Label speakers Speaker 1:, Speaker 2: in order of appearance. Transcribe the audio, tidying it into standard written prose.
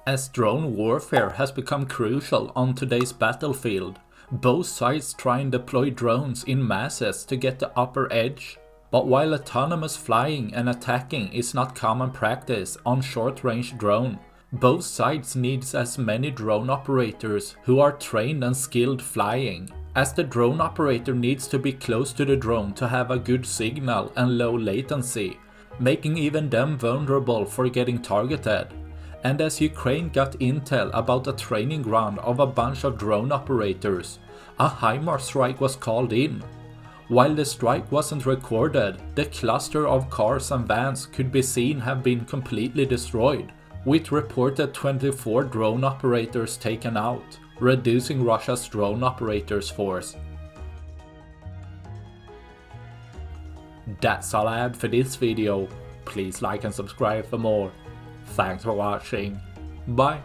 Speaker 1: As drone warfare has become crucial on today's battlefield, both sides try and deploy drones in masses to get the upper edge. But while autonomous flying and attacking is not common practice on short-range drone, both sides needs as many drone operators who are trained and skilled flying, as the drone operator needs to be close to the drone to have a good signal and low latency, making even them vulnerable for getting targeted. And as Ukraine got intel about a training ground of a bunch of drone operators, a HIMARS strike was called in. While the strike wasn't recorded, the cluster of cars and vans could be seen have been completely destroyed, with reported 24 drone operators taken out, reducing Russia's drone operators force. That's all I had for this video. Please like and subscribe for more. Thanks for watching. Bye.